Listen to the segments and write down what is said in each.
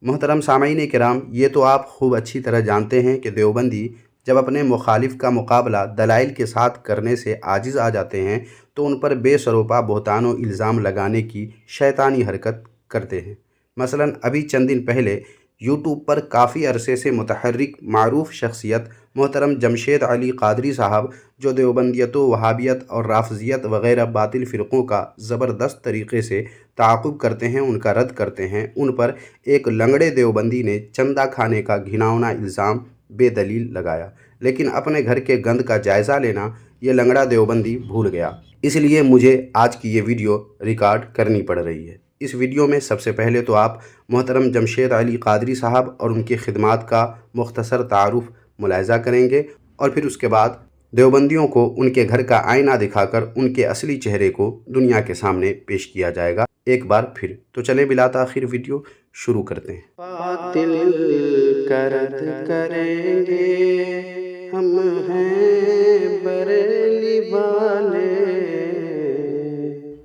محترم سامعین کرام، یہ تو آپ خوب اچھی طرح جانتے ہیں کہ دیوبندی جب اپنے مخالف کا مقابلہ دلائل کے ساتھ کرنے سے عاجز آ جاتے ہیں تو ان پر بے سروپا بہتان و الزام لگانے کی شیطانی حرکت کرتے ہیں۔ مثلا ابھی چند دن پہلے یوٹیوب پر کافی عرصے سے متحرک معروف شخصیت محترم جمشید علی قادری صاحب، جو دیوبندیت و وہابیت اور رافضیت وغیرہ باطل فرقوں کا زبردست طریقے سے تعاقب کرتے ہیں، ان کا رد کرتے ہیں، ان پر ایک لنگڑے دیوبندی نے چندہ کھانے کا گھناؤنا الزام بے دلیل لگایا، لیکن اپنے گھر کے گند کا جائزہ لینا یہ لنگڑا دیوبندی بھول گیا۔ اس لیے مجھے آج کی یہ ویڈیو ریکارڈ کرنی پڑ رہی ہے۔ اس ویڈیو میں سب سے پہلے تو آپ محترم جمشید علی قادری صاحب اور ان کی خدمات کا مختصر تعارف ملاحظہ کریں گے، اور پھر اس کے بعد دیوبندیوں کو ان کے گھر کا آئینہ دکھا کر ان کے اصلی چہرے کو دنیا کے سامنے پیش کیا جائے گا ایک بار پھر۔ تو چلیں بلا تاخیر ویڈیو شروع کرتے ہیں۔ باطل کا رد کریں گے، ہم ہیں بریلی والے۔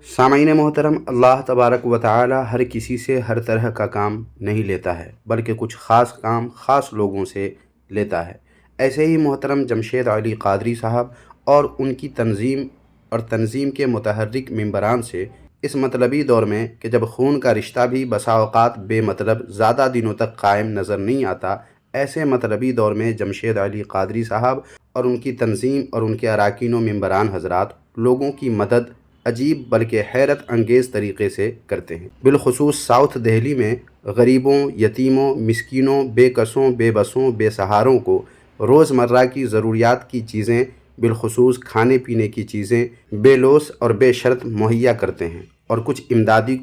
سامعین محترم، اللہ تبارک و تعالی ہر کسی سے ہر طرح کا کام نہیں لیتا ہے، بلکہ کچھ خاص کام خاص لوگوں سے لیتا ہے۔ ایسے ہی محترم جمشید علی قادری صاحب اور ان کی تنظیم کے متحرک ممبران سے اس مطلبی دور میں کہ جب خون کا رشتہ بھی بسا اوقات بے مطلب زیادہ دنوں تک قائم نظر نہیں آتا، ایسے مطلبی دور میں جمشید علی قادری صاحب اور ان کی تنظیم اور ان کے اراکین و ممبران حضرات لوگوں کی مدد عجیب بلکہ حیرت انگیز طریقے سے کرتے ہیں۔ بالخصوص ساؤتھ دہلی میں غریبوں، یتیموں، مسکینوں، بے کسوں، بے بسوں، بے سہاروں کو روزمرہ کی ضروریات کی چیزیں، بالخصوص کھانے پینے کی چیزیں بے لوث اور بے شرط مہیا کرتے ہیں۔ اور کچھ امدادی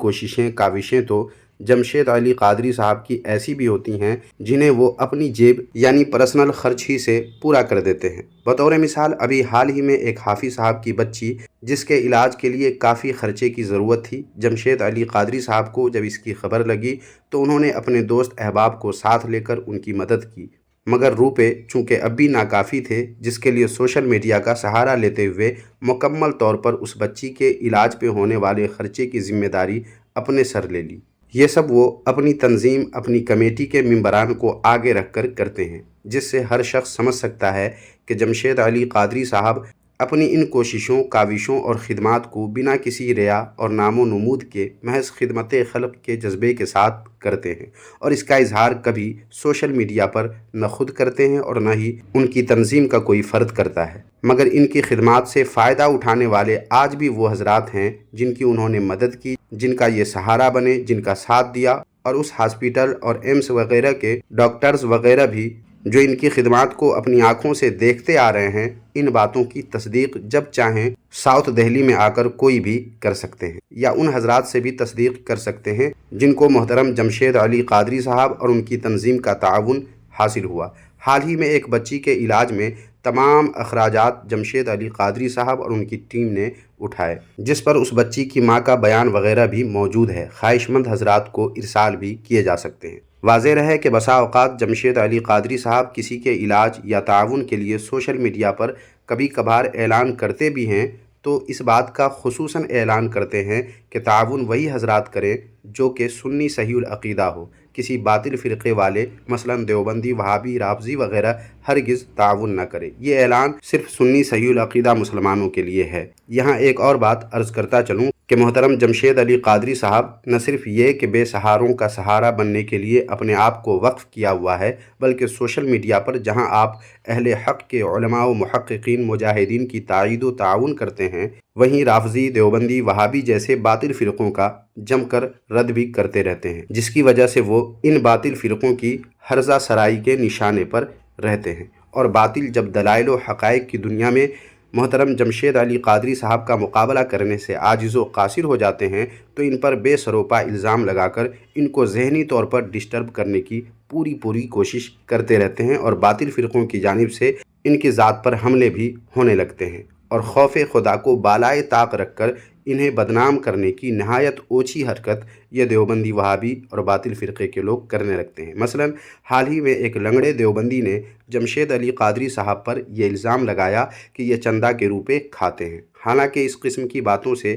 کاوشیں تو جمشید علی قادری صاحب کی ایسی بھی ہوتی ہیں جنہیں وہ اپنی جیب یعنی پرسنل خرچ ہی سے پورا کر دیتے ہیں۔ بطور مثال ابھی حال ہی میں ایک حافظ صاحب کی بچی جس کے علاج کے لیے کافی خرچے کی ضرورت تھی، جمشید علی قادری صاحب کو جب اس کی خبر لگی تو انہوں نے اپنے دوست احباب کو ساتھ لے کر ان کی مدد کی، مگر روپے چونکہ اب بھی ناکافی تھے، جس کے لیے سوشل میڈیا کا سہارا لیتے ہوئے مکمل طور پر اس بچی کے علاج پہ ہونے والے خرچے کی ذمہ داری اپنے سر لے لی۔ یہ سب وہ اپنی تنظیم، اپنی کمیٹی کے ممبران کو آگے رکھ کر کرتے ہیں، جس سے ہر شخص سمجھ سکتا ہے کہ جمشید علی قادری صاحب اپنی ان کوششوں، کاوشوں اور خدمات کو بنا کسی ریا اور نام و نمود کے محض خدمت خلق کے جذبے کے ساتھ کرتے ہیں، اور اس کا اظہار کبھی سوشل میڈیا پر نہ خود کرتے ہیں اور نہ ہی ان کی تنظیم کا کوئی فرد کرتا ہے، مگر ان کی خدمات سے فائدہ اٹھانے والے آج بھی وہ حضرات ہیں جن کی انہوں نے مدد کی، جن کا یہ سہارا بنے، جن کا ساتھ دیا، اور اس ہاسپیٹل اور ایمس وغیرہ کے ڈاکٹرز وغیرہ بھی جو ان کی خدمات کو اپنی آنکھوں سے دیکھتے آ رہے ہیں۔ ان باتوں کی تصدیق جب چاہیں ساؤتھ دہلی میں آ کر کوئی بھی کر سکتے ہیں، یا ان حضرات سے بھی تصدیق کر سکتے ہیں جن کو محترم جمشید علی قادری صاحب اور ان کی تنظیم کا تعاون حاصل ہوا۔ حال ہی میں ایک بچی کے علاج میں تمام اخراجات جمشید علی قادری صاحب اور ان کی ٹیم نے اٹھائے، جس پر اس بچی کی ماں کا بیان وغیرہ بھی موجود ہے، خواہش مند حضرات کو ارسال بھی کیے جا سکتے ہیں۔ واضح رہے کہ بسا اوقات جمشید علی قادری صاحب کسی کے علاج یا تعاون کے لیے سوشل میڈیا پر کبھی کبھار اعلان کرتے بھی ہیں تو اس بات کا خصوصاً اعلان کرتے ہیں کہ تعاون وہی حضرات کریں جو کہ سنی صحیح العقیدہ ہو، کسی باطل فرقے والے مثلاً دیوبندی، وہابی، رافضی وغیرہ ہرگز تعاون نہ کرے۔ یہ اعلان صرف سنی صحیح العقیدہ مسلمانوں کے لیے ہے۔ یہاں ایک اور بات عرض کرتا چلوں کہ محترم جمشید علی قادری صاحب نہ صرف یہ کہ بے سہاروں کا سہارا بننے کے لیے اپنے آپ کو وقف کیا ہوا ہے، بلکہ سوشل میڈیا پر جہاں آپ اہل حق کے علماء و محققین، مجاہدین کی تائید و تعاون کرتے ہیں، وہیں رافضی، دیوبندی، وہابی جیسے باطل فرقوں کا جم کر رد بھی کرتے رہتے ہیں، جس کی وجہ سے وہ ان باطل فرقوں کی ہرزہ سرائی کے نشانے پر رہتے ہیں، اور باطل جب دلائل و حقائق کی دنیا میں محترم جمشید علی قادری صاحب کا مقابلہ کرنے سے عاجز و قاصر ہو جاتے ہیں تو ان پر بے سروپا الزام لگا کر ان کو ذہنی طور پر ڈسٹرب کرنے کی پوری کوشش کرتے رہتے ہیں، اور باطل فرقوں کی جانب سے ان کی ذات پر حملے بھی ہونے لگتے ہیں، اور خوف خدا کو بالائے طاق رکھ کر انہیں بدنام کرنے کی نہایت اوچھی حرکت یہ دیوبندی، وہابی اور باطل فرقے کے لوگ کرنے لگتے ہیں۔ مثلا حال ہی میں ایک لنگڑے دیوبندی نے جمشید علی قادری صاحب پر یہ الزام لگایا کہ یہ چندہ کے روپے کھاتے ہیں، حالانکہ اس قسم کی باتوں سے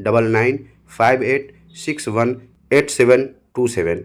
9958618727।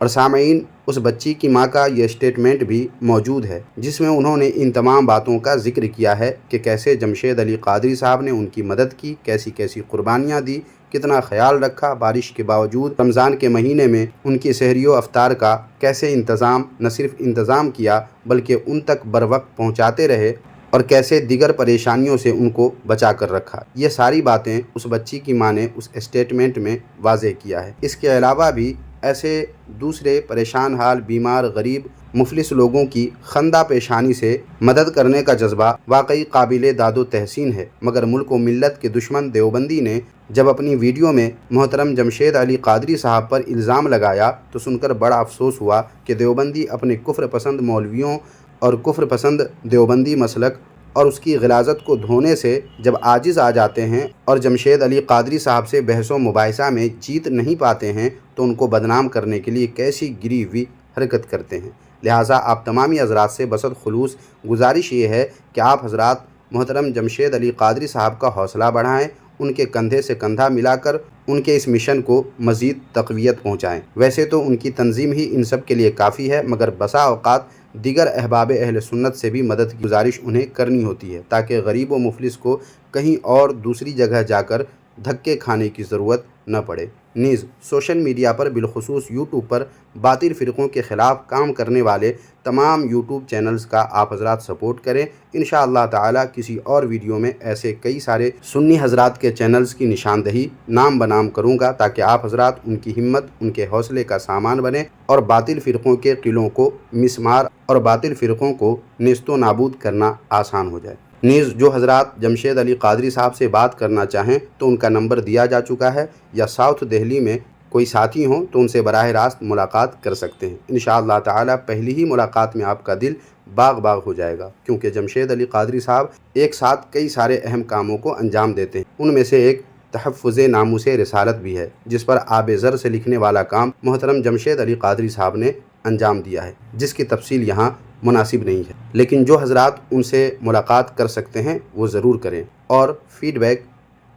اور سامعین، اس بچی کی ماں کا یہ اسٹیٹمنٹ بھی موجود ہے جس میں انہوں نے ان تمام باتوں کا ذکر کیا ہے کہ کیسے جمشید علی قادری صاحب نے ان کی مدد کی، کیسی کیسی قربانیاں دی، کتنا خیال رکھا، بارش کے باوجود رمضان کے مہینے میں ان کی سحری و افطار کا کیسے انتظام، نہ صرف انتظام کیا بلکہ ان تک بروقت پہنچاتے رہے، اور کیسے دیگر پریشانیوں سے ان کو بچا کر رکھا۔ یہ ساری باتیں اس بچی کی ماں نے اس اسٹیٹمنٹ میں واضح کیا ہے۔ اس کے علاوہ بھی ایسے دوسرے پریشان حال، بیمار، غریب، مفلس لوگوں کی خندہ پیشانی سے مدد کرنے کا جذبہ واقعی قابل داد و تحسین ہے، مگر ملک و ملت کے دشمن دیوبندی نے جب اپنی ویڈیو میں محترم جمشید علی قادری صاحب پر الزام لگایا تو سن کر بڑا افسوس ہوا کہ دیوبندی اپنے کفر پسند مولویوں اور کفر پسند دیوبندی مسلک اور اس کی غلاظت کو دھونے سے جب عاجز آ جاتے ہیں اور جمشید علی قادری صاحب سے بحث و مباحثہ میں جیت نہیں پاتے ہیں تو ان کو بدنام کرنے کے لیے کیسی گری ہوئی حرکت کرتے ہیں۔ لہٰذا آپ تمامی حضرات سے بصد خلوص گزارش یہ ہے کہ آپ حضرات محترم جمشید علی قادری صاحب کا حوصلہ بڑھائیں، ان کے کندھے سے کندھا ملا کر ان کے اس مشن کو مزید تقویت پہنچائیں۔ ویسے تو ان کی تنظیم ہی ان سب کے لیے کافی ہے، مگر بسا اوقات دیگر احباب اہل سنت سے بھی مدد کی گزارش انہیں کرنی ہوتی ہے تاکہ غریب و مفلس کو کہیں اور دوسری جگہ جا کر دھکے کھانے کی ضرورت نہ پڑے۔ نیز سوشل میڈیا پر بالخصوص یوٹیوب پر باطل فرقوں کے خلاف کام کرنے والے تمام یوٹیوب چینلز کا آپ حضرات سپورٹ کریں۔ انشاءاللہ تعالی کسی اور ویڈیو میں ایسے کئی سارے سنی حضرات کے چینلز کی نشاندہی نام بنام کروں گا تاکہ آپ حضرات ان کی ہمت، ان کے حوصلے کا سامان بنیں اور باطل فرقوں کے قلعوں کو مسمار اور باطل فرقوں کو نیست و نابود کرنا آسان ہو جائے۔ نیز جو حضرات جمشید علی قادری صاحب سے بات کرنا چاہیں تو ان کا نمبر دیا جا چکا ہے، یا ساؤتھ دہلی میں کوئی ساتھی ہوں تو ان سے براہ راست ملاقات کر سکتے ہیں۔ انشاءاللہ تعالی پہلی ہی ملاقات میں آپ کا دل باغ باغ ہو جائے گا، کیونکہ جمشید علی قادری صاحب ایک ساتھ کئی سارے اہم کاموں کو انجام دیتے ہیں۔ ان میں سے ایک تحفظ ناموس رسالت بھی ہے، جس پر آب زر سے لکھنے والا کام محترم جمشید علی قادری صاحب نے انجام دیا ہے، جس کی تفصیل یہاں مناسب نہیں ہے، لیکن جو حضرات ان سے ملاقات کر سکتے ہیں وہ ضرور کریں، اور فیڈ بیک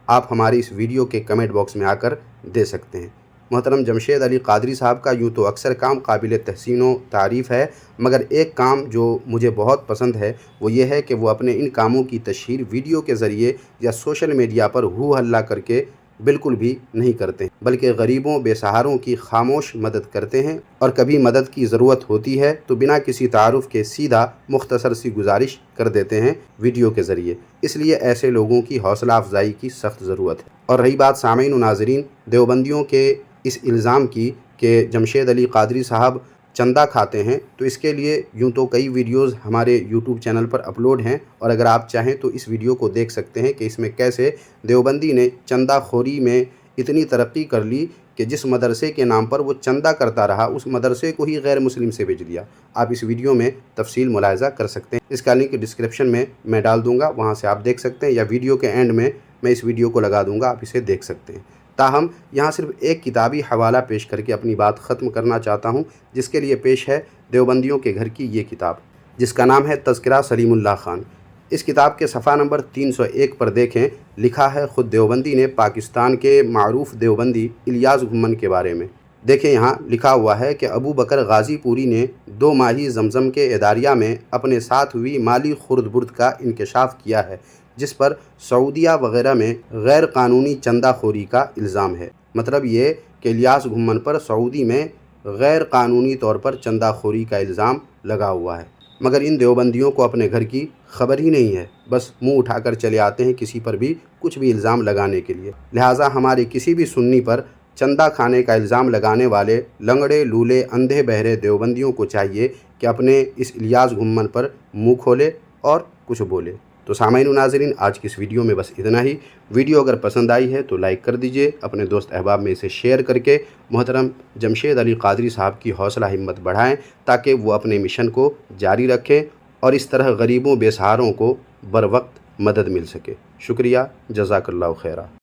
آپ ہماری اس ویڈیو کے کمنٹ باکس میں آ کر دے سکتے ہیں۔ محترم جمشید علی قادری صاحب کا یوں تو اکثر کام قابل تحسین و تعریف ہے، مگر ایک کام جو مجھے بہت پسند ہے وہ یہ ہے کہ وہ اپنے ان کاموں کی تشہیر ویڈیو کے ذریعے یا سوشل میڈیا پر ہو ہلہ کر کے بالکل بھی نہیں کرتے، بلکہ غریبوں بے سہاروں کی خاموش مدد کرتے ہیں، اور کبھی مدد کی ضرورت ہوتی ہے تو بنا کسی تعارف کے سیدھا مختصر سی گزارش کر دیتے ہیں ویڈیو کے ذریعے۔ اس لیے ایسے لوگوں کی حوصلہ افزائی کی سخت ضرورت ہے۔ اور رہی بات سامعین و ناظرین دیوبندیوں کے اس الزام کی کہ جمشید علی قادری صاحب چندہ کھاتے ہیں، تو اس کے لیے یوں تو کئی ویڈیوز ہمارے یوٹیوب چینل پر اپلوڈ ہیں، اور اگر آپ چاہیں تو اس ویڈیو کو دیکھ سکتے ہیں کہ اس میں کیسے دیوبندی نے چندہ خوری میں اتنی ترقی کر لی کہ جس مدرسے کے نام پر وہ چندہ کرتا رہا اس مدرسے کو ہی غیر مسلم سے بیچ دیا۔ آپ اس ویڈیو میں تفصیل ملاحظہ کر سکتے ہیں، اس کا لنک ڈسکرپشن میں ڈال دوں گا، وہاں سے آپ دیکھ سکتے ہیں، یا ویڈیو کے اینڈ میں اس ویڈیو کو لگا دوں گا، آپ اسے دیکھ سکتے ہیں۔ تاہم یہاں صرف ایک کتابی حوالہ پیش کر کے اپنی بات ختم کرنا چاہتا ہوں، جس کے لیے پیش ہے دیوبندیوں کے گھر کی یہ کتاب، جس کا نام ہے تذکرہ سلیم اللہ خان۔ اس کتاب کے صفحہ نمبر 301 پر دیکھیں، لکھا ہے خود دیوبندی نے پاکستان کے معروف دیوبندی الیاس گھمن کے بارے میں۔ دیکھیں یہاں لکھا ہوا ہے کہ ابو بکر غازی پوری نے 2 ماہی زمزم کے اداریہ میں اپنے ساتھ ہوئی مالی خرد برد کا انکشاف کیا ہے، جس پر سعودیہ وغیرہ میں غیر قانونی چندہ خوری کا الزام ہے۔ مطلب یہ کہ الیاس گھمن پر سعودی میں غیر قانونی طور پر چندہ خوری کا الزام لگا ہوا ہے، مگر ان دیوبندیوں کو اپنے گھر کی خبر ہی نہیں ہے، بس منہ اٹھا کر چلے آتے ہیں کسی پر بھی کچھ بھی الزام لگانے کے لیے۔ لہٰذا ہمارے کسی بھی سنی پر چندہ کھانے کا الزام لگانے والے لنگڑے لولے اندھے بہرے دیوبندیوں کو چاہیے کہ اپنے اس الیاس گھمن پر منہ کھولے اور کچھ بولے۔ تو سامعین و ناظرین، آج کی اس ویڈیو میں بس اتنا ہی۔ ویڈیو اگر پسند آئی ہے تو لائک کر دیجئے، اپنے دوست احباب میں اسے شیئر کر کے محترم جمشید علی قادری صاحب کی حوصلہ ہمت بڑھائیں تاکہ وہ اپنے مشن کو جاری رکھیں اور اس طرح غریبوں بے سہاروں کو بروقت مدد مل سکے۔ شکریہ، جزاک اللہ خیرہ۔